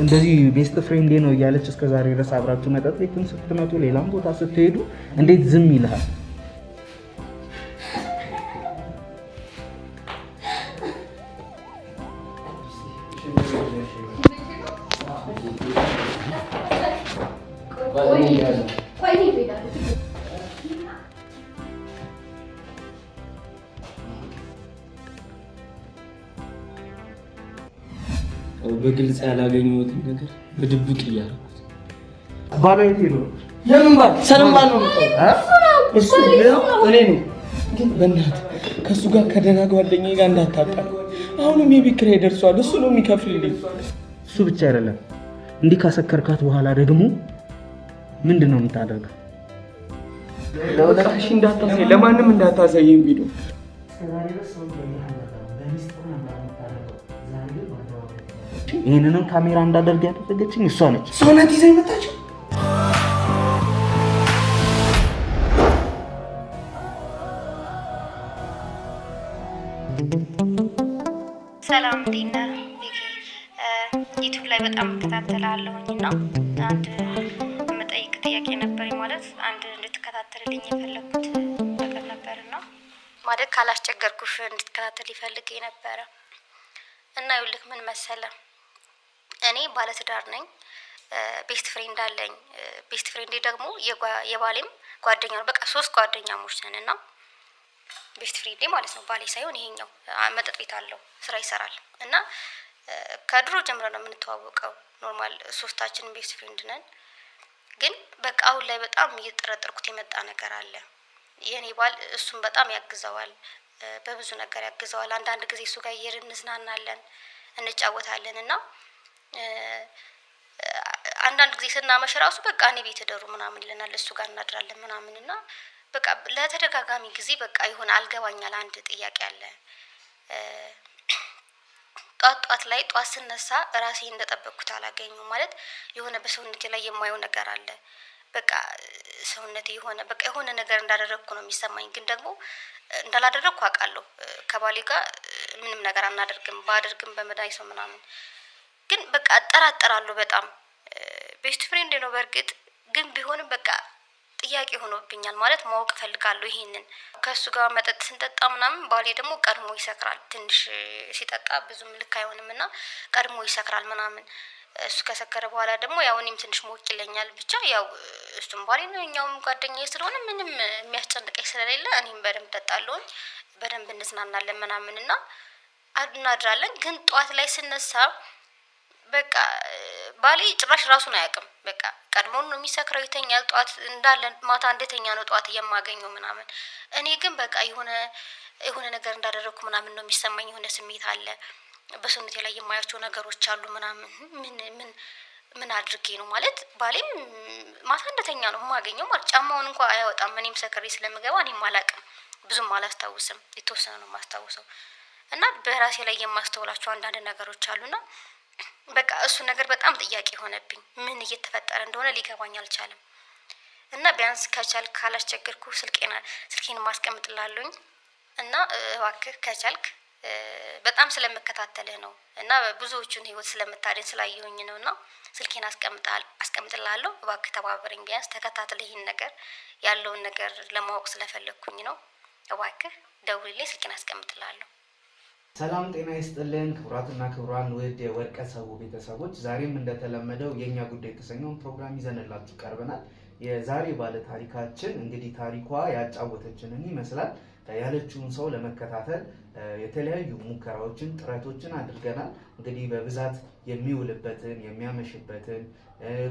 እንደዚህ ቤስት ፍሬንድ ነው እያለች እስከ ዛሬ ድረስ አብራችሁ መጠጥ ቤትም ስትመጡ ሌላም ቦታ ስትሄዱ እንዴት ዝም ይልሃል? በግልጽ ያላገኘሁትን ነገር በድብቅ እያደረኩት ባለቤቴ ነው። የምን ባል? ሰላም ባል ነው እሱ እኔ ነው። ግን በእናትህ ከእሱ ጋር ከደህና ጓደኛዬ ጋር እንዳታጣል። አሁንም የቤት ኪራይ ደርሷል፣ እሱ ነው የሚከፍልልኝ። እሱ ብቻ አይደለም፣ እንዲህ ካሰከርካት በኋላ ደግሞ ምንድን ነው የምታደርገው? ለወላሽ እንዳታሳይ፣ ለማንም እንዳታሳየኝ ቢሉ ይህንንም ካሜራ እንዳደርግ ያደረገችኝ እሷ ነች። እሷ ናት ይዘኝ መጣችው። ሰላም እንዴት ነህ? ዩቲዩብ ላይ በጣም እከታተላለሁኝ እና አንድ የምጠይቅ ጥያቄ ነበረኝ። ማለት አንድ እንድትከታተልልኝ የፈለኩት ነገር ነበርና ማለት ካላስቸገርኩሽ እንድትከታተል ይፈልግ ነበረ እና ይኸውልህ ምን መሰለህ፣ እኔ ባለትዳር ነኝ። ቤስት ፍሬንድ አለኝ። ቤስት ፍሬንዴ ደግሞ የባሌም ጓደኛ ነው። በቃ 3 ጓደኛሞች ነን እና ቤስት ፍሬንዴ ማለት ነው፣ ባሌ ሳይሆን ይሄኛው መጠጥ ቤት አለው፣ ስራ ይሰራል እና ከድሮ ጀምሮ ነው የምንተዋወቀው። ኖርማል 3ታችን ቤስት ፍሬንድ ነን። ግን በቃ አሁን ላይ በጣም እየተጠረጠርኩት የመጣ ነገር አለ። የኔ ባል እሱን በጣም ያግዘዋል፣ በብዙ ነገር ያግዘዋል። አንዳንድ ጊዜ እሱ ጋር እየሄድን እንዝናናለን፣ እንጫወታለን እና አንዳንድ ጊዜ ስናመሽ ራሱ በቃ እኔ ቤት እደሩ ምናምን ይለናል፣ እሱ ጋር እናድራለን ምናምን እና በቃ ለተደጋጋሚ ጊዜ በቃ ይሆን አልገባኛል። አንድ ጥያቄ አለ። ጧት ላይ ስነሳ ራሴ እንደጠበቅኩት አላገኘሁም። ማለት የሆነ በሰውነቴ ላይ የማየው ነገር አለ። በቃ ሰውነቴ የሆነ ነገር እንዳደረግኩ ነው የሚሰማኝ። ግን ደግሞ እንዳላደረግኩ አውቃለሁ። ከባሌ ጋር ምንም ነገር አናደርግም፣ ባደርግም በመድኃኒት ሰው ምናምን። ግን በቃ እጠራጠራለሁ በጣም። ቤስት ፍሬንድ ነው በእርግጥ፣ ግን ቢሆንም በቃ ጥያቄ ሆኖብኛል። ማለት ማወቅ እፈልጋለሁ ይሄንን። ከእሱ ጋር መጠጥ ስንጠጣ ምናምን ባሌ ደግሞ ቀድሞ ይሰክራል። ትንሽ ሲጠጣ ብዙም ልክ አይሆንም እና ቀድሞ ይሰክራል ምናምን። እሱ ከሰከረ በኋላ ደግሞ ያው እኔም ትንሽ ሞቅ ይለኛል። ብቻ ያው እሱም ባሌ ነው፣ እኛውም ጓደኛዬ ስለሆነ ምንም የሚያስጨንቀኝ ስለሌለ እኔም በደንብ ጠጣለሁኝ፣ በደንብ እንዝናናለን ምናምን እና እናድራለን። ግን ጠዋት ላይ ስነሳ በቃ ባሌ ጭራሽ ራሱን አያውቅም። በቃ ቀድሞውን ነው የሚሰክረው፣ ይተኛል። ጠዋት እንዳለ ማታ እንደተኛ ነው ጠዋት የማገኘው ምናምን። እኔ ግን በቃ የሆነ ነገር እንዳደረግኩ ምናምን ነው የሚሰማኝ። የሆነ ስሜት አለ፣ በሰውነቴ ላይ የማያቸው ነገሮች አሉ ምናምን። ምን አድርጌ ነው ማለት ባሌም ማታ እንደተኛ ነው የማገኘው ማለት። ጫማውን እንኳን አያወጣም። እኔም ሰክሬ ስለምገባ እኔም አላውቅም፣ ብዙም አላስታውስም፣ የተወሰነ ነው የማስታውሰው። እና በራሴ ላይ የማስተውላቸው አንዳንድ ነገሮች አሉና በቃ እሱ ነገር በጣም ጥያቄ ሆነብኝ። ምን እየተፈጠረ እንደሆነ ሊገባኝ አልቻለም። እና ቢያንስ ከቻልክ ካላስቸገርኩ ስልኬን ማስቀምጥላለሁኝ እና እባክህ ከቻልክ በጣም ስለምከታተልህ ነው እና ብዙዎቹን ህይወት ስለምታድን ስላየሁኝ ነው እና ስልኬን አስቀምጥላለሁ። እባክህ ተባበረኝ፣ ቢያንስ ተከታተል ይሄን ነገር ያለውን ነገር ለማወቅ ስለፈለግኩኝ ነው። እባክህ ደውልልኝ፣ ስልኬን አስቀምጥላለሁ። ሰላም ጤና ይስጥልን ክቡራትና ክቡራን ውድ የወርቀ ሰው ቤተሰቦች፣ ዛሬም እንደተለመደው የኛ ጉዳይ የተሰኘውን ፕሮግራም ይዘንላችሁ ቀርበናል። የዛሬ ባለ ታሪካችን እንግዲህ ታሪኳ ያጫወተችንን ይመስላል። ያለችውን ሰው ለመከታተል የተለያዩ ሙከራዎችን ጥረቶችን አድርገናል። እንግዲህ በብዛት የሚውልበትን የሚያመሽበትን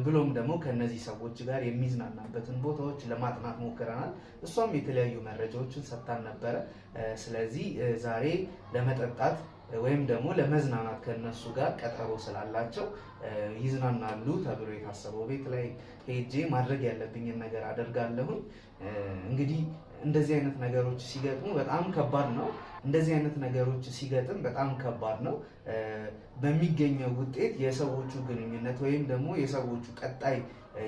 ብሎም ደግሞ ከነዚህ ሰዎች ጋር የሚዝናናበትን ቦታዎች ለማጥናት ሞክረናል። እሷም የተለያዩ መረጃዎችን ሰጥታን ነበረ። ስለዚህ ዛሬ ለመጠጣት ወይም ደግሞ ለመዝናናት ከነሱ ጋር ቀጠሮ ስላላቸው ይዝናናሉ ተብሎ የታሰበው ቤት ላይ ሄጄ ማድረግ ያለብኝን ነገር አደርጋለሁ። እንግዲህ እንደዚህ አይነት ነገሮች ሲገጥሙ በጣም ከባድ ነው። እንደዚህ አይነት ነገሮች ሲገጥም በጣም ከባድ ነው። በሚገኘው ውጤት የሰዎቹ ግንኙነት ወይም ደግሞ የሰዎቹ ቀጣይ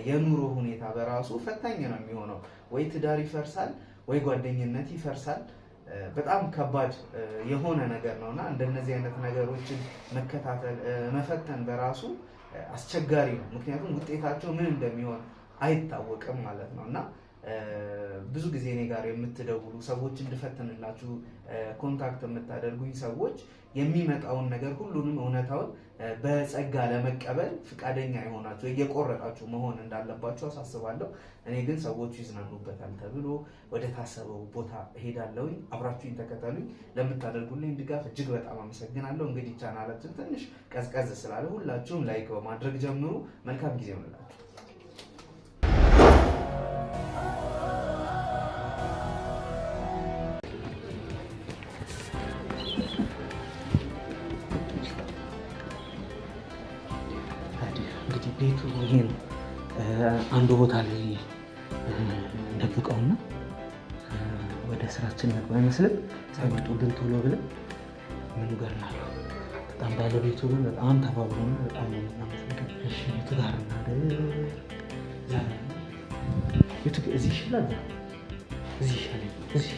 የኑሮ ሁኔታ በራሱ ፈታኝ ነው የሚሆነው። ወይ ትዳር ይፈርሳል፣ ወይ ጓደኝነት ይፈርሳል፣ በጣም ከባድ የሆነ ነገር ነውና እንደነዚህ አይነት ነገሮችን መከታተል መፈተን በራሱ አስቸጋሪ ነው። ምክንያቱም ውጤታቸው ምን እንደሚሆን አይታወቅም ማለት ነውና ብዙ ጊዜ እኔ ጋር የምትደውሉ ሰዎች እንድፈትንላችሁ ኮንታክት የምታደርጉኝ ሰዎች የሚመጣውን ነገር ሁሉንም እውነታውን በጸጋ ለመቀበል ፍቃደኛ የሆናችሁ እየቆረጣችሁ መሆን እንዳለባችሁ አሳስባለሁ። እኔ ግን ሰዎቹ ይዝናኑበታል ተብሎ ወደ ታሰበው ቦታ እሄዳለሁኝ። አብራችሁኝ ተከተሉኝ። ለምታደርጉልኝ ድጋፍ እጅግ በጣም አመሰግናለሁ። እንግዲህ ቻናላችን ትንሽ ቀዝቀዝ ስላለ ሁላችሁም ላይክ በማድረግ ጀምሩ። መልካም ጊዜ ይሆንላችሁ። ቤቱ ይሄ ነው። አንዱ ቦታ ላይ እንደብቀውና ወደ ስራችን መግባ አይመስልም። ሳይመጡብን ቶሎ ብለን ምኑ ጋር ናለው። በጣም ባለቤቱ ግን በጣም ተባብሮና በጣም ነው የምናመሰግነው። እሺ የቱ ጋር እናድር? እዚህ ይሻላል፣ እዚህ ይሻላል፣ እዚህ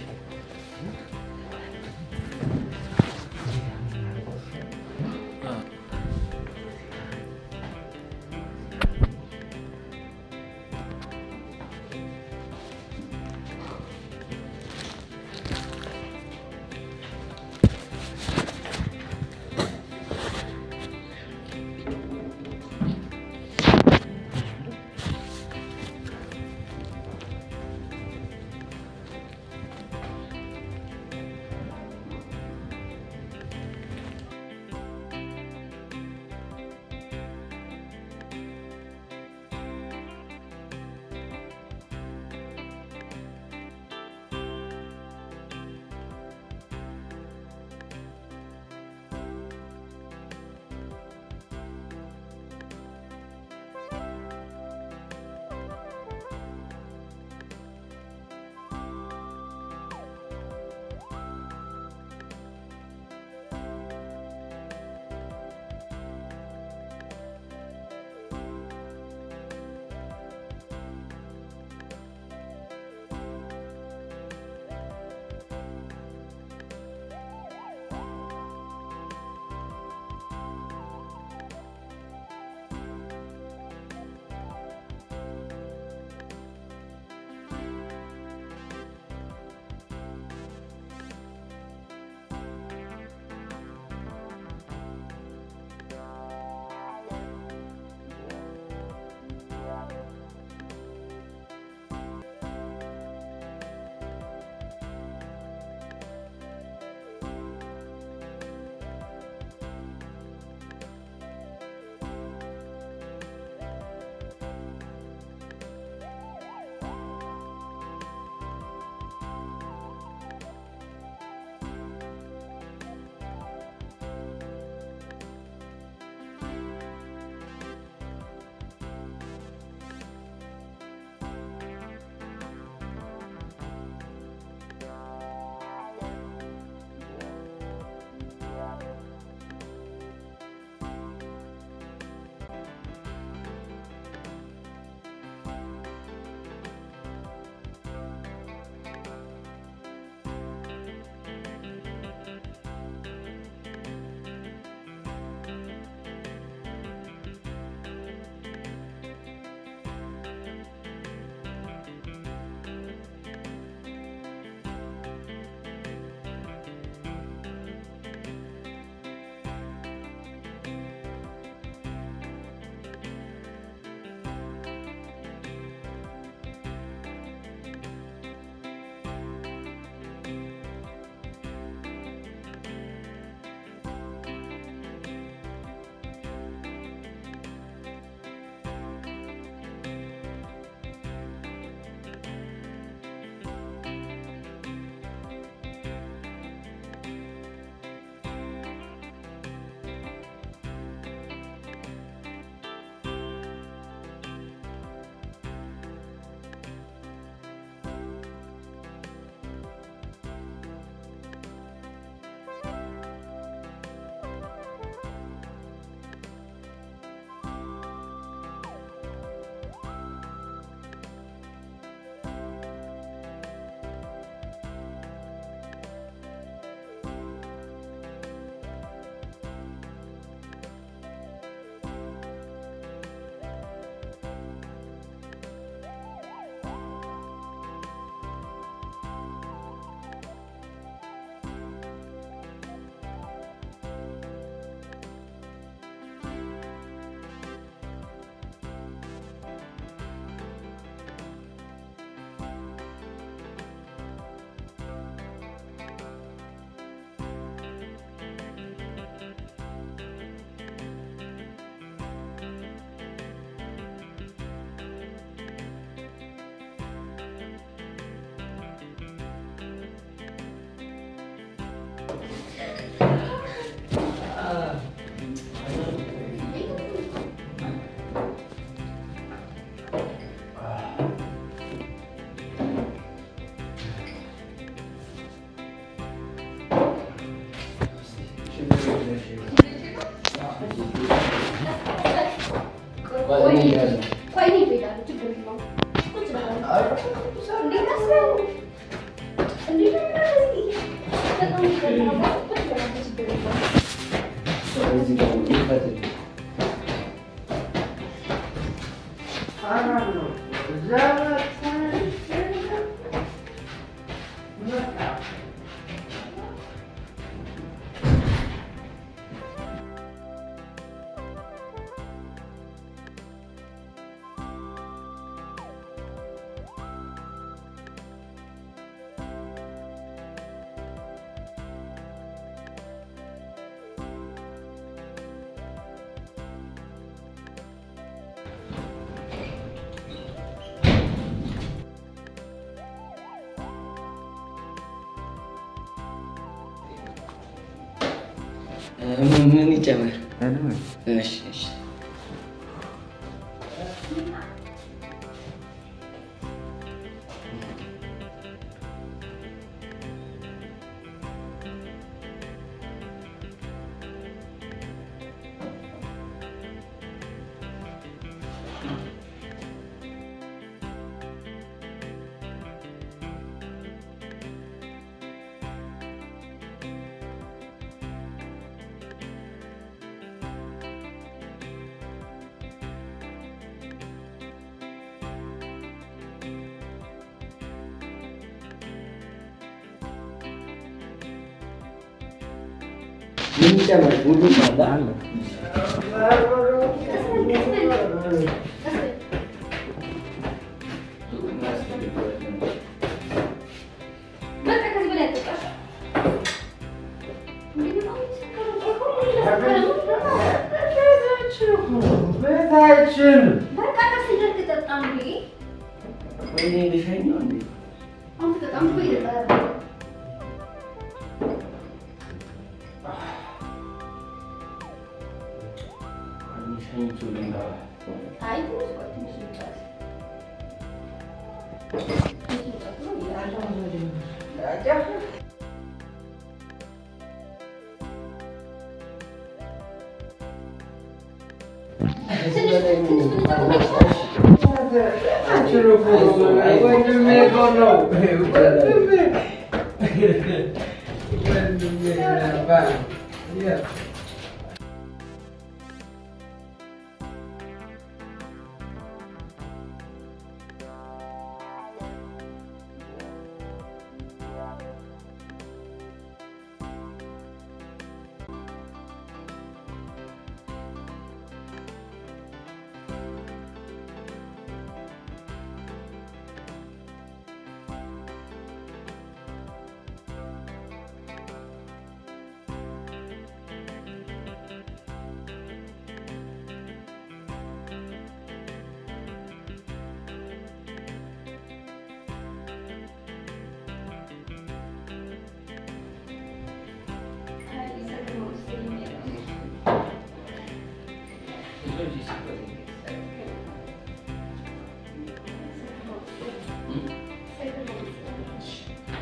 ምን ይጨመር? እሺ እሺ ምን ይጨመር? ሁሉም አለ።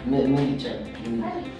ምን ይጨመር?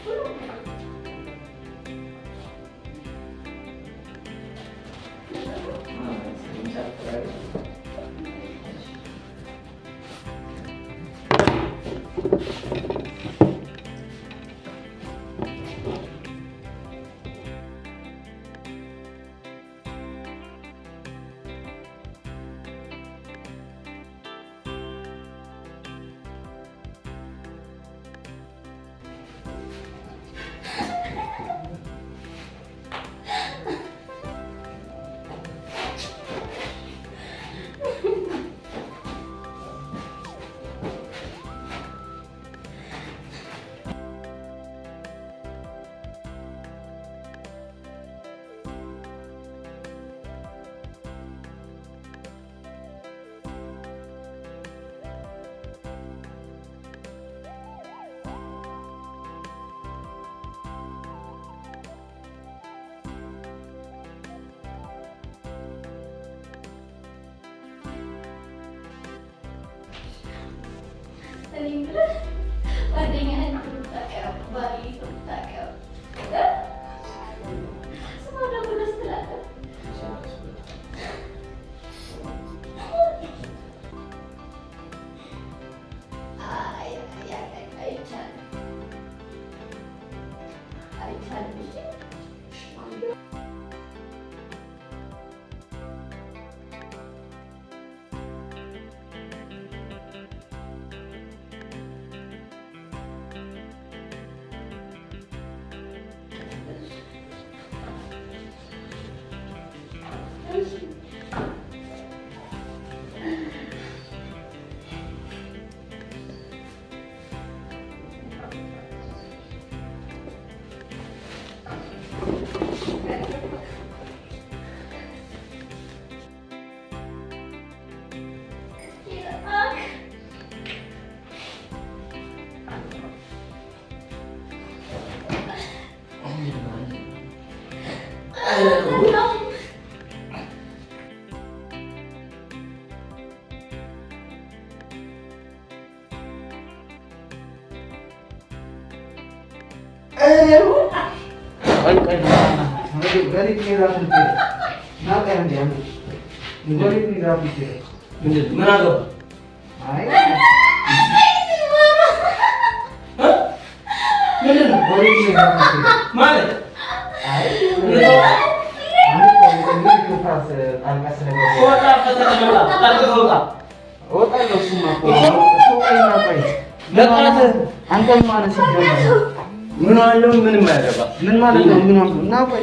ምን አለው ምንም አይረባ ምን ማለት ነው? ምን እና ቆይ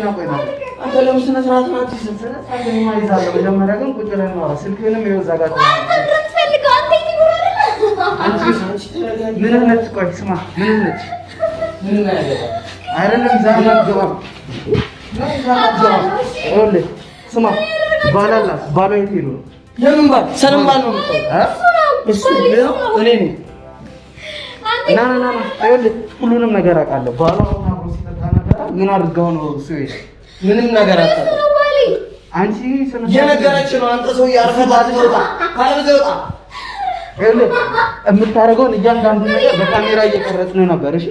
አንተ ለምን ስነ ስርዓት ናት? ስነ ስርዓት ይማይዛለው መጀመሪያ ግን ቁጭ ብለን ነው ስልክህንም ይኸው እዛ ጋር ምን ነች? ቆይ ስማ ምን ነች? ምን አይረባ አይደለም ዛሬ አትገባም። ይኸውልህ ስማ ባላላት ባሏ የት ሄዱ ነው? ለምን ባል ሰላም ባል ነው እሱ ነው እኔ ነኝ። ና ይኸውልህ ሁሉንም ነገር አውቃለሁ። ባሏ አብሮ ሲጠጣ ነበር። ምን አድርገው ነው እሱ ይሄ ምንም ነገር አታውቅም። አንቺ የነገረች ነው። አንተ ሰው ያርፈታት ተውጣ ካለበዛ ወጣ። ይኸውልህ የምታደርገውን እያንዳንዱን ነገር በካሜራ እየቀረጽን ነበር። እሺ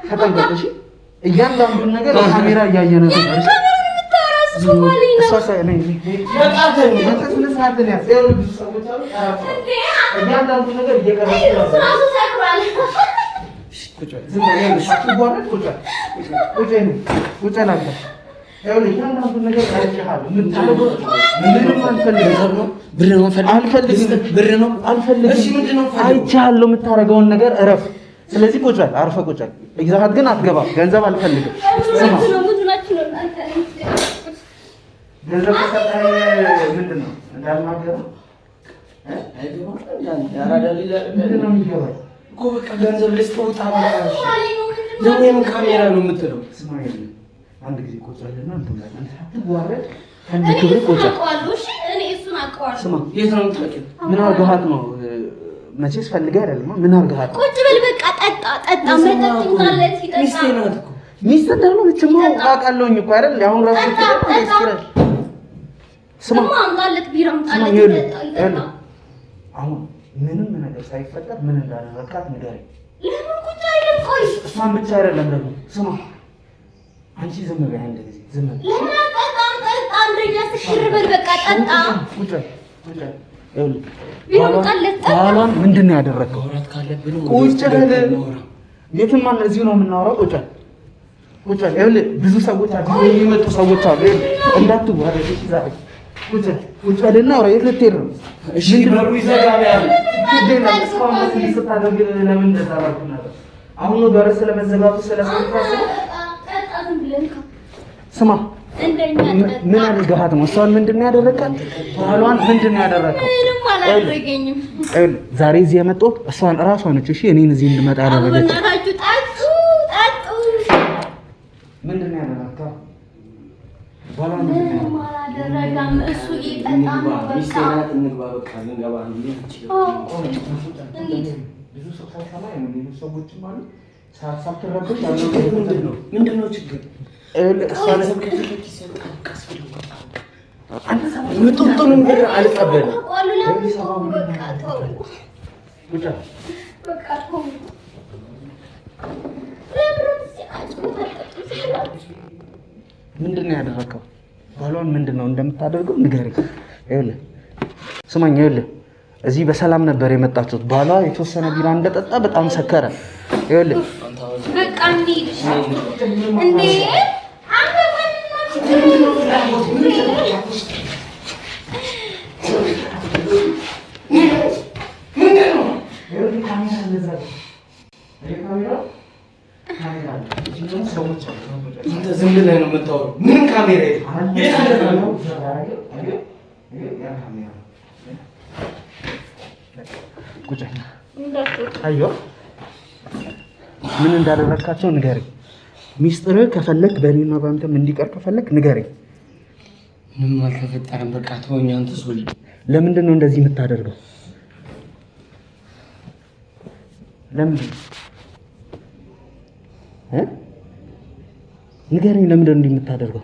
ተጠንቀቅ። እሺ እያንዳንዱን ነገር በካሜራ እያየን ነበር። እሺ እያንዳንዱ ነገር እየቀረጽን ነበር። አይቻለሁ የምታደርገውን ነገር እረፍ። ስለዚህ ቁጭ በል አርፈህ ቁጭ በል። ይዘሀት ግን አትገባም። ገንዘብ አልፈልግም። ስማ ገንዘብ ከሰጠህ ምንድን ነው እንዳልናገረው ምንድን ነው የሚገባኝ እኮ በቃ ገንዘብ ልስጥውጣ ደግሞ የምን ካሜራ ነው የምትለው? ስማ አንድ ጊዜ ቁጭ በልና አትዋረድ። አንድ ክብር ቁጭ ስማ የት ነው የምታውቂው? ምን አድርገሃት ነው? መቼስ ፈልገህ አይደለም። ምን አድርገሃት? ቁጭ በል በቃ ጠጣ መጠጥ ማለት ይጠጣ። ሚስቴ ናት እኮ ሚስት እንዳልሆነችማ አውቃለሁኝ እኮ አይደል? አሁን ራሱ ይችላል። ስማ አምጣለት ቢራ አምጣለት ይጠጣ። አሁን ምንም ነገር ሳይፈጠር ምን እንዳደረካት ንገረኝ። ለምን ቁጭ አይልም? ቆይ እሷን ብቻ አይደለም ደግሞ ስማ አንቺ ዝም በይ አንድ ጊዜ ዝም በይ። ለምን አጠጣም? ጠጣ አንደኛ ትሽር በል በቃ ጠጣ። ቁጭ በል ባሏን ምንድን ነው ያደረከው? ቁጭ በል የትም አለ እዚሁ ነው የምናወራው። ቁጭ በል ይኸውልህ ብዙ ሰዎች አሉ የሚመጡ ሰዎች አሉ እንዳትዋረድ። እሺ ዛሬ ቁጭ በልና አውራ። የት ልትሄድ ነው? እሺ በሩ ይዘጋል ያለ ስታደርግ ለምን እንደዛ አላልኩም ነበር? አሁን ነው በር ስለመዘጋቱ ስለሰውታሰብ ስማ ምን አድርገሃት ነው? እሷን ምንድን ነው ያደረካት? ባሏን ምንድን ነው ያደረከው? ምንም አላደረገኝም። ዛሬ እዚህ የመጣሁት እሷን እራሷ ነች። እሺ እኔን እዚህ እንድመጣ ያደረገች ጠጡ። ምንድን ነው ያደረካት? ባሏን ምንም አላደረጋም። እሱ እየጠጣ ነው በቃ። ብዙ ሰው ሳይሰማ ሌሎች ሰዎችም አሉ ሳትረብሽ ምንድን ነው ችግር? ምጡጡንም ብር አልቀበልም። ምንድን ነው ያደረከው? ባሏን ምንድን ነው እንደምታደርገው ንገረኝ። ይኸውልህ ስማኝ፣ ይኸውልህ እዚህ በሰላም ነበር የመጣችሁት። ባሏ የተወሰነ ቢራ እንደጠጣ በጣም ሰከረ። ይኸውልህ በቃ እንሂድ እንዴ አንተ ዝም ብለህ ነው የምታወራው። ምን ካሜራ አየሁ ምን እንዳደረካቸው ንገረኝ። ሚስጥር ከፈለክ በእኔና በአንተም እንዲቀር ከፈለክ ንገረኝ። ምንም አልተፈጠረም። በቃ ተወኝ። አንተስ ወይ ለምንድን ነው እንደዚህ የምታደርገው? ለምንድን ንገረኝ። ለምንድን ነው እንዲህ የምታደርገው?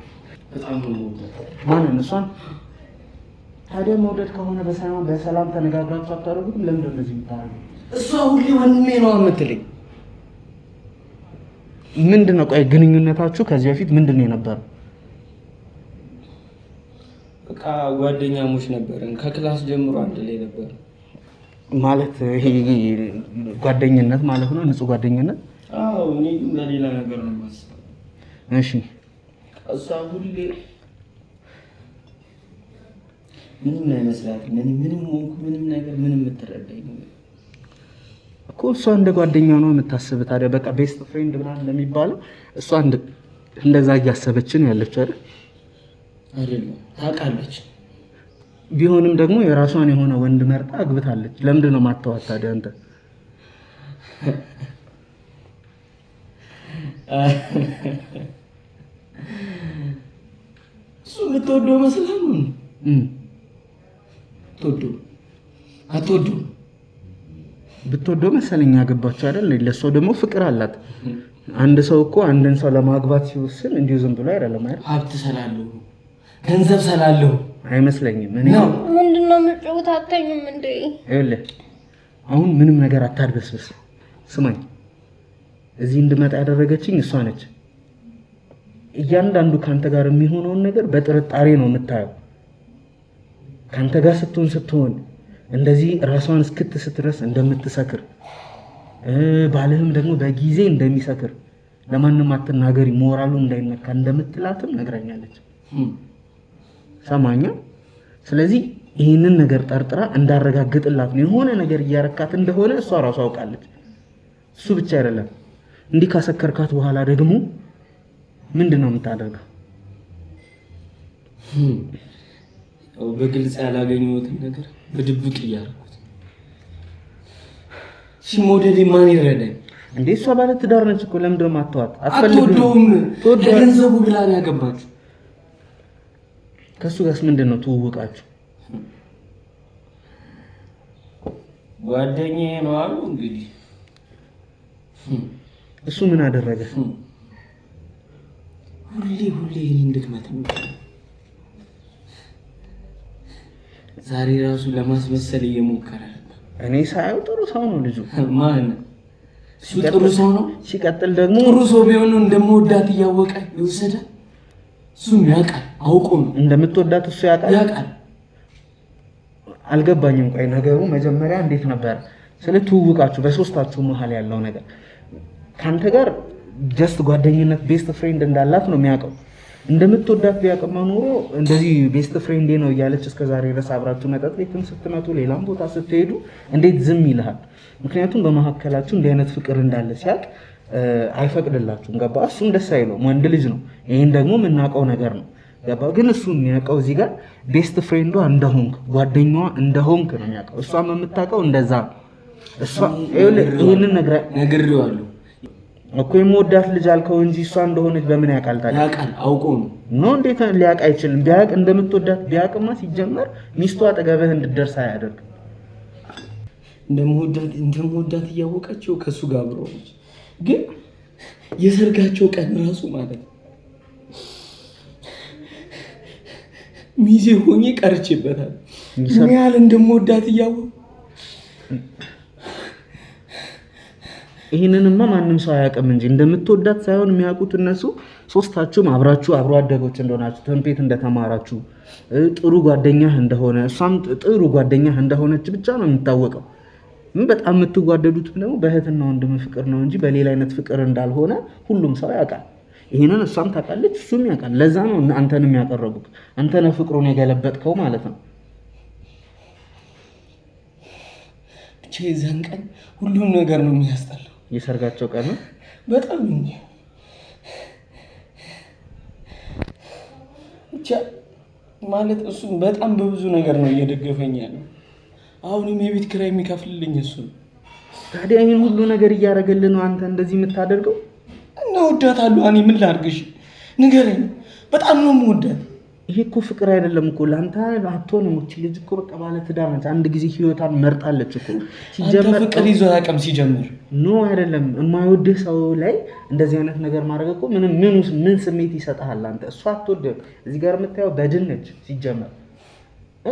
በጣም ነው ማንን? እሷን? ታዲያ መውደድ ከሆነ በሰላም ተነጋግራችሁ አታደርጉትም? ለምንድን ነው እንደዚህ የምታደርገው? እሷ ሁሌ ወንድሜ ነው የምትለኝ። ምንድን ነው? ቆይ ግንኙነታችሁ ከዚህ በፊት ምንድን ነው የነበረው? በቃ ጓደኛሞች ነበርን። ከክላስ ጀምሮ አንድ ላይ ነበር። ማለት ይሄ ጓደኝነት ማለት ነው? ንጹህ ጓደኝነት? አዎ። እኔ ግን ለሌላ ነገር ነው የማስበው። እሺ። እሷ ሁሌ ምንም አይመስላትም። ምንም ሆንኩ ምንም ነገር ምንም የምትረዳኝ ነገር እኮ እሷ እንደ ጓደኛ ነው የምታስብ። ታዲያ በቃ ቤስት ፍሬንድ ምናምን እንደሚባለው እሷ እንደዛ እያሰበችን ያለች አይደል? አይደለም፣ ታውቃለች። ቢሆንም ደግሞ የራሷን የሆነ ወንድ መርጣ አግብታለች። ለምንድን ነው ማታዋት ታዲያ አንተ? እሱ የምትወደው መስላም ነው። አትወደው ብትወደው መሰለኝ ያገባችው አይደል? ለሷ ደግሞ ፍቅር አላት። አንድ ሰው እኮ አንድን ሰው ለማግባት ሲወስን እንዲሁ ዝም ብሎ አይደለም አይደል? ሀብት ስላለው ገንዘብ ስላለው አይመስለኝም። እኔ ምንድነው የምትጮት? አተኝም እንዴ? ይኸውልህ አሁን ምንም ነገር አታድበስብስ። ስማኝ፣ እዚህ እንድመጣ ያደረገችኝ እሷ ነች። እያንዳንዱ ካንተ ጋር የሚሆነውን ነገር በጥርጣሬ ነው የምታየው። ካንተ ጋር ስትሆን እንደዚህ ራሷን እስክትስት ድረስ እንደምትሰክር፣ ባልህም ደግሞ በጊዜ እንደሚሰክር፣ ለማንም አትናገሪ ሞራሉ እንዳይነካ እንደምትላትም ነግራኛለች። ሰማኛ። ስለዚህ ይህንን ነገር ጠርጥራ እንዳረጋግጥላት ነው። የሆነ ነገር እያረካት እንደሆነ እሷ ራሷ አውቃለች። እሱ ብቻ አይደለም፣ እንዲህ ካሰከርካት በኋላ ደግሞ ምንድን ነው የምታደርገው? በግልጽ ያላገኘሁትን ነገር በድብቅ እያደረኩት። ሲሞደድ ማን ይረዳኝ እንዴ? እሷ ባለ ትዳር ነች እኮ። ለምንድን ነው የማትተዋት? አትወደውም። ለገንዘቡ ብላ ነው ያገባችው። ከእሱ ጋርስ ምንድን ነው ትውውቃችሁ? ጓደኛዬ ነው አሉ። እንግዲህ እሱ ምን አደረገ? ሁሌ እኔን ድክመት ነው። ዛሬ ራሱ ለማስመሰል እየሞከረ ነበር። እኔ ሳየው ጥሩ ሰው ነው ልጁ። ማን? እሱ ጥሩ ሰው ነው። ሲቀጥል ደግሞ ጥሩ ሰው ቢሆን ነው እንደምወዳት እያወቀ የወሰደ። እሱም ያውቃል፣ አውቆ ነው እንደምትወዳት እሱ ያውቃል። አልገባኝም። ቆይ ነገሩ መጀመሪያ እንዴት ነበር? ስለ ትውውቃችሁ በሶስታችሁ መሀል ያለው ነገር ካንተ ጋር ጀስት ጓደኝነት ቤስት ፍሬንድ እንዳላት ነው የሚያውቀው። እንደምትወዳት ቢያውቅማ ኖሮ እንደዚህ ቤስት ፍሬንዴ ነው እያለች እስከዛሬ ድረስ አብራችሁ መጠጥ ቤትም ስትመጡ ሌላም ቦታ ስትሄዱ እንዴት ዝም ይልሃል? ምክንያቱም በመካከላችሁ እንዲህ አይነት ፍቅር እንዳለ ሲያውቅ አይፈቅድላችሁም። ገባ? እሱም ደስ አይለውም። ወንድ ልጅ ነው። ይህን ደግሞ የምናውቀው ነገር ነው። ገባ? ግን እሱ የሚያውቀው እዚህ ጋር ቤስት ፍሬንዷ እንደሆንክ ጓደኛዋ እንደሆንክ ነው የሚያውቀው። እሷም የምታውቀው እንደዛ ነው። እሷ ይህንን ነግሬዋለሁ እኮ የምወዳት ልጅ አልከው እንጂ እሷ እንደሆነች በምን ያውቃል ታዲያ? ያውቃል፣ አውቆ ነው። እንዴት ሊያውቅ አይችልም? ቢያውቅ እንደምትወዳት ቢያውቅማ ሲጀመር ሚስቱ አጠገብህ እንድትደርስ አያደርግም። እንደምወዳት እያወቀችው ከእሱ ጋር አብሮ ነች። ግን የሰርጋቸው ቀን ራሱ ማለት ነው ሚዜ ሆኜ ቀርቼበታል። ምን ያህል እንደምወዳት እያወቁ። ይህንንማ ማንም ሰው አያውቅም እንጂ እንደምትወዳት ሳይሆን የሚያውቁት እነሱ ሶስታችሁም አብራችሁ አብሮ አደጎች እንደሆናችሁ ትምህርት ቤት እንደተማራችሁ ጥሩ ጓደኛህ እንደሆነ እሷም ጥሩ ጓደኛህ እንደሆነች ብቻ ነው የሚታወቀው። በጣም የምትጓደዱት ደግሞ በእህትና ወንድም ፍቅር ነው እንጂ በሌላ አይነት ፍቅር እንዳልሆነ ሁሉም ሰው ያውቃል። ይሄንን እሷም ታውቃለች፣ እሱም ያውቃል። ለዛ ነው አንተንም ያቀረቡት። አንተ ነህ ፍቅሩን የገለበጥከው ማለት ነው። ብቻ የዛን ቀን ሁሉም ነገር ነው የሚያስጠላው። የሰርጋቸው ቀን ነው በጣም እንጂ ብቻ ማለት እሱ በጣም በብዙ ነገር ነው እየደገፈኝ ያለው። አሁንም የቤት ኪራይ የሚከፍልልኝ እሱ ነው። ታዲያ ይሄን ሁሉ ነገር እያደረገልህ ነው አንተ እንደዚህ የምታደርገው? እና ወዳታለሁ። እኔ ምን ላድርግሽ ንገረኝ። በጣም ነው የምወዳት። ይሄ እኮ ፍቅር አይደለም እኮ ለአንተ አትሆንም። እቺ ልጅ እኮ በቃ ባለ ትዳር ነች። አንድ ጊዜ ህይወቷን መርጣለች እኮ። ሲጀመር ፍቅር ይዞ ያቀም ሲጀምር ኖ አይደለም። የማይወድህ ሰው ላይ እንደዚህ አይነት ነገር ማድረግ እኮ ምን ስሜት ይሰጥሃል አንተ? እሷ አትወድህም። እዚህ ጋር የምታየው በድን ነች ሲጀመር።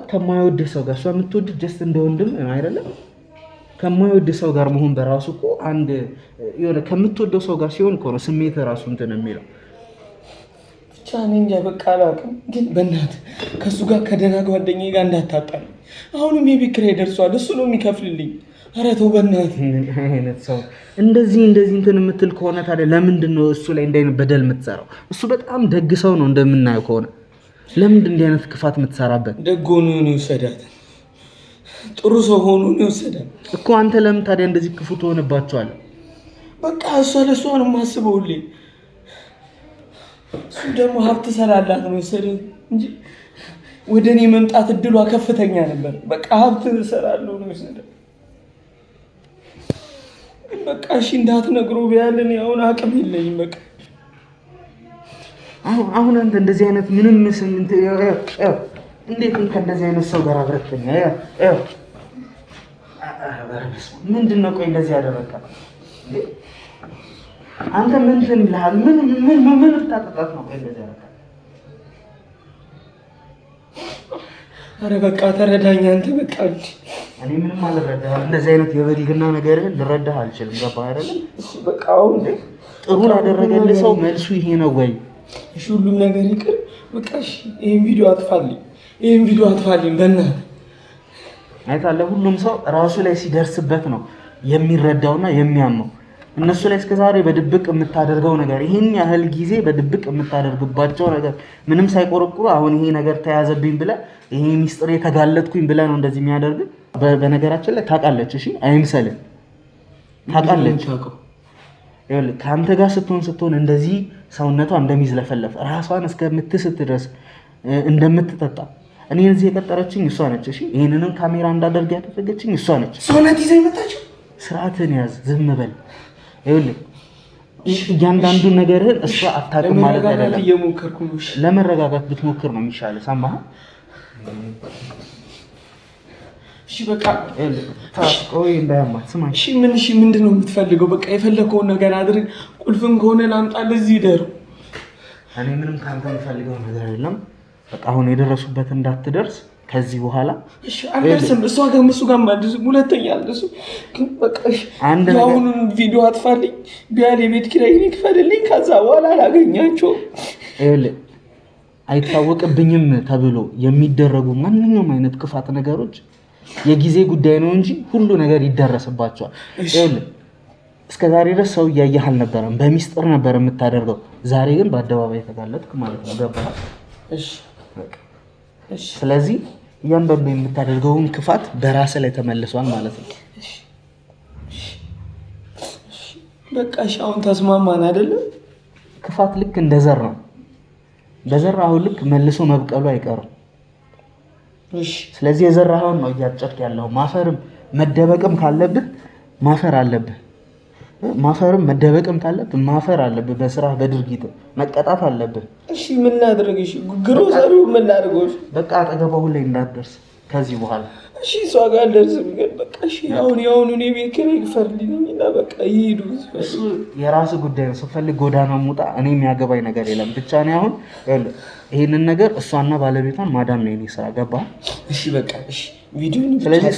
ከማይወድህ ሰው ጋር እሷ የምትወድህ ጀስት እንደ ወንድም አይደለም። ከማይወድህ ሰው ጋር መሆን በራሱ እኮ አንድ የሆነ ከምትወደው ሰው ጋር ሲሆን እኮ ነው ስሜት ራሱ እንትን የሚለው። ብቻ እኔ እንጃ በቃ አላውቅም። ግን በእናትህ ከእሱ ጋር ከደህና ጓደኛዬ ጋር እንዳታጣል። አሁንም የቤት ኪራይ ደርሷል፣ እሱ ነው የሚከፍልልኝ። ኧረ ተው በእናትህ። አይነት ሰው እንደዚህ እንትን የምትል ከሆነ ታዲያ ለምንድን ነው እሱ ላይ እንዲህ አይነት በደል የምትሰራው? እሱ በጣም ደግ ሰው ነው እንደምናየው ከሆነ ለምንድን እንዲህ አይነት ክፋት የምትሰራበት? ደግ ሆኖ ነው የወሰዳት፣ ጥሩ ሰው ሆኖ ነው የወሰዳት እኮ። አንተ ለምን ታዲያ እንደዚህ ክፉ ትሆንባቸዋለህ? በቃ እሷ ለእሷ ነው የማስበውልኝ። እሱ ደግሞ ሀብት ስላላት ነው የወሰደው እንጂ ወደ እኔ መምጣት እድሏ ከፍተኛ ነበር። በቃ ሀብት ስላለው ነው የወሰደው። በቃ እሺ እንዳትነግሩ ቢያለን አሁን አቅም የለኝም። በቃ አሁን አንተ እንደዚህ አይነት ምንም እንዴት ከእንደዚህ አይነት ሰው ጋር አብረተኛ ምንድን ነው? ቆይ እንደዚህ ያደረገ አንተ ምን ትንልሃል? ምን ታጠጣት ነው? ቆይ እንደዚህ ያደረገ ኧረ በቃ ተረዳኝ አንተ። በቃ እኔ ምንም አልረዳህም። እንደዚህ አይነት የበልግና ነገርህን ልረዳህ አልችልም። ገባህ አይደለም? እሺ በቃ አሁን ጥሩ ላደረገልህ ሰው መልሱ ይሄ ነው ወይ? እሺ ሁሉም ነገር ይቅር። በቃ እሺ ይሄን ቪዲዮ አጥፋልኝ፣ በእናትህ። አይታለህ፣ ሁሉም ሰው ራሱ ላይ ሲደርስበት ነው የሚረዳውና የሚያምነው። እነሱ ላይ እስከዛሬ በድብቅ የምታደርገው ነገር ይሄን ያህል ጊዜ በድብቅ የምታደርግባቸው ነገር ምንም ሳይቆረቁሩ አሁን ይሄ ነገር ተያዘብኝ ብለህ ይሄ ሚስጥር የተጋለጥኩኝ ብለህ ነው እንደዚህ የሚያደርግ። በነገራችን ላይ ታውቃለች። እሺ አይምሰልህ፣ ታውቃለች። ይኸውልህ ከአንተ ጋር ስትሆን እንደዚህ ሰውነቷ እንደሚዝለፈለፍ ራሷን እስከምትስት ድረስ እንደምትጠጣ እኔ እዚህ የቀጠረችኝ እሷ ነች። እሺ ይሄንንም ካሜራ እንዳደርግ ያደረገችኝ እሷ ነች። ሰውነት ይዘህ የመጣችው። ስርዓትን ያዝ፣ ዝም በል። ይኸውልህ እያንዳንዱን ነገርህን እሷ አታውቅም ማለት አይደለም። እየሞከርኩ ነው። ለመረጋጋት ብትሞክር ነው የሚሻለው። ሰማህ? እሺ በቃ ቆይ እንዳያማት ስማኝ። እሺ ምንድን ነው የምትፈልገው? በቃ የፈለከውን ነገር አድርግ። ቁልፍም ከሆነ ላምጣልህ እዚህ ይደሩ። እኔ ምንም ካንተ የምፈልገው ነገር የለም። በቃ አሁን የደረሱበት እንዳትደርስ ከዚህ በኋላ እሺ አልደርስም። እሷ ጋር እሱ ጋር አልደርስም። ሁለተኛ አልደርስም። ግን በቃ የአሁኑን ቪዲዮ አጥፋልኝ። ቢያል የቤት ኪራይ ይክፈልልኝ። ከዛ በኋላ አላገኛቸውም። ይኸውልህ አይታወቅብኝም ተብሎ የሚደረጉ ማንኛውም አይነት ክፋት ነገሮች የጊዜ ጉዳይ ነው እንጂ ሁሉ ነገር ይደረስባቸዋል። ይኸውልህ እስከዛሬ ድረስ ሰው እያየህ አልነበረም፣ በሚስጥር ነበር የምታደርገው። ዛሬ ግን በአደባባይ ተጋለጥክ ማለት ነው። ገባህ? እሺ። ስለዚህ እያንዳንዱ የምታደርገውን ክፋት በራስ ላይ ተመልሷል ማለት ነው። በቃ እሺ፣ አሁን ተስማማን አይደለም? ክፋት ልክ እንደ ዘር ነው። በዘራኸው ልክ መልሶ መብቀሉ አይቀርም። እሺ። ስለዚህ የዘራኸውን ነው እያጨድክ ያለው። ማፈርም መደበቅም ካለብህ ማፈር አለብህ። ማፈርም መደበቅም ካለብህ ማፈር አለብህ። በስራ በድርጊት መቀጣት አለብህ። እሺ ምን ላድርግ? እሺ ግሮሰሪው ምን ላድርገው? በቃ አጠገቧ ሁሌ እንዳትደርስ ከዚህ በኋላ። እሺ እሷ ጋር አልደርስም። ግን በቃ እሺ አሁን እኔ ቤት ኪራይ ይክፈልልኝና በቃ ይሄዱ። እሱ የራስህ ጉዳይ ነው። ስፈልግ ጎዳና ሙጣ፣ እኔ የሚያገባኝ ነገር የለም። ብቻ ነው አሁን ይሄንን ነገር እሷና ባለቤቷን ማዳን ነው የኔ ስራ። ገባህ? እሺ በቃ እሺ ቪዲዮን። ስለዚህ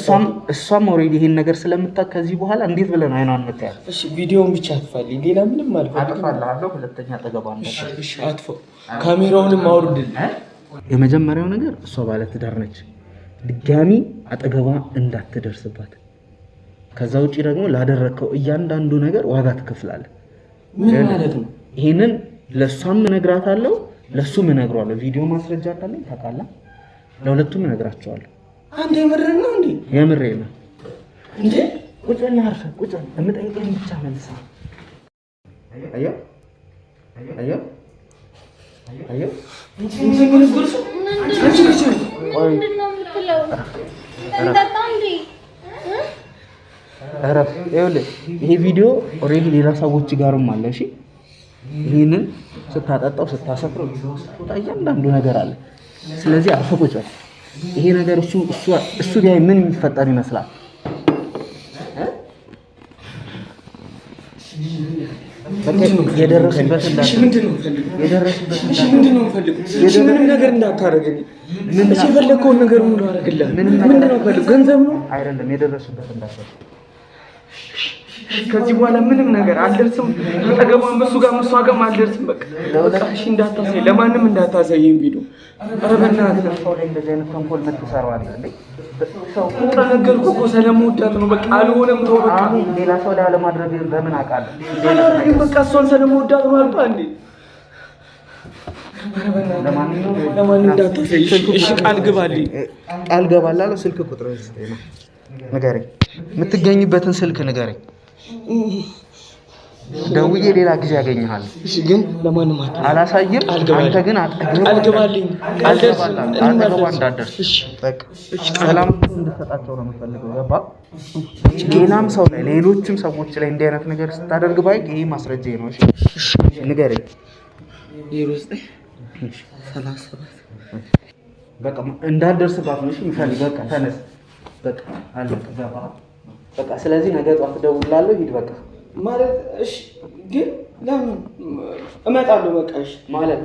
እሷም ኦልሬዲ ይሄን ነገር ስለምታውቅ ከዚህ በኋላ እንዴት ብለን አይኗን እንታያለን። እሺ ቪዲዮውን ብቻ አጥፋልኝ፣ ሌላ ምንም አልፈልግም። አጥፋልሃለሁ። ሁለተኛ አጠገቧ እንዳትደርስ። እሺ አጥፋው። ካሜራውንም አውርድልኝ። የመጀመሪያው ነገር እሷ ባለ ትዳር ነች። ድጋሚ አጠገቧ እንዳትደርስባት። ከዛ ውጪ ደግሞ ላደረከው እያንዳንዱ ነገር ዋጋ ትከፍላለህ። ምን ማለት ነው? ይሄንን ለሷም እነግራታለሁ ለሱም እነግረዋለሁ። ቪዲዮ ማስረጃ ካለኝ ታውቃለህ፣ ለሁለቱም እነግራቸዋለሁ። አንተ የምርህን ነው እንዴ? የምሬን ነው እንዴ? ቁጭ በል አርፈህ ቁጭ በል። የምጠይቅህን ብቻ መልስ። አየሁ አየሁ አየሁ እንዴ ምን ጉርሱ አንቺ ልጅ ምንድነው የምትለው? እንጠጣ እንዴ? እረፍ። ይኸውልህ ይሄ ቪዲዮ ኦልሬዲ ሌላ ሰዎች ጋርም አለ። እሺ ይሄንን ስታጠጣው ስታሰፍረው እያንዳንዱ ነገር አለ። ስለዚህ አርፈህ ቁጭ በል። ይሄ ነገር እሱ ቢያይ ምን የሚፈጠር ይመስላል? የደረሱበት ምንም ነገር እንዳታረግልኝ። እሺ የፈለከውን ነገር ሙሉ አደረግልህ። ምንድን ነው ፈልግ? ገንዘብ ነው አይደለም። የደረሱበት እንዳትረግ። ከዚህ በኋላ ምንም ነገር አልደርስም። አጠገቧን በሱ ጋር እሷ ጋርም አልደርስም። በቃ እሺ እንዳታሳይ፣ ለማንም እንዳታሳይም ቪዲዮ። ኧረ በእናትህ ሰው ላይ እንደዚህ አይነት ተንኮል የምትሰራው አለ እንዴ? ሰው ነገርኩህ እኮ ስለምወዳት ነው። በቃ አልሆነም። ተው በቃ። ሌላ ሰው ላይ አለማድረግ በምን አውቃለሁ? አላደርግም። በቃ እሷን ስለምወዳት ነው አልኩህ እንዴ? ለማንም እንዳታሳይ እሺ? ቃል ግባልኝ። ቃል ገባላለሁ። ስልክ ቁጥር ንገረኝ፣ የምትገኝበትን ስልክ ንገረኝ። ደውዬ ሌላ ጊዜ ያገኘሃል። እሺ ግን ለማንም አላሳይም። አንተ ግን ቃል ግባልኝ። አጠገቧ እንዳትደርስ። እሺ በቃ ሰላም እንድትሰጣቸው ነው የምፈልገው። ገባ? ሌላም ሰው ላይ ሌሎችም ሰዎች ላይ እንዲህ አይነት ነገር ስታደርግ ባይ ይሄ ማስረጃ ነው። እሺ ንገረኝ። በቃ እንዳትደርስባት ነው። እሺ ይፈልግ። በቃ ተነስ። በቃ አለቀ። ገባ? በቃ ስለዚህ ነገ ጧት እደውልልሃለሁ። ሂድ በቃ ማለት እሺ። ግን ለምን እመጣለሁ? በቃ እሺ ማለት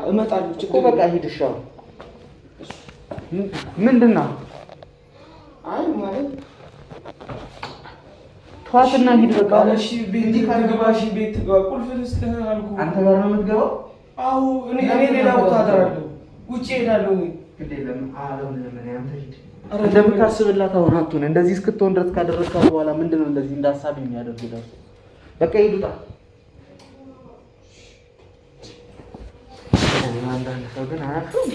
እመጣለሁ። ችግር በቃ ሂድ። እሺ ምንድን ነው? አይ ማለት ተዋትና ሂድ በቃ። እሺ ቤት ትግባ። እሺ ቤት ትግባ። ቁልፍ ልስጥህ አልኩህ። አንተ ጋር ነው የምትገባው? አዎ እኔ ሌላ ቦታ አድራለሁ። ውጪ እሄዳለሁ። እንደምታስብላት አሁን አትሆን። እንደዚህ እስክትሆን ድረስ ካደረስካት በኋላ ምንድን ነው እንደዚህ እንዳሳብ የሚያደርግ ደርሶ በቃ ሂዱታ። አንዳንድ ሰው ግን አያፍርም።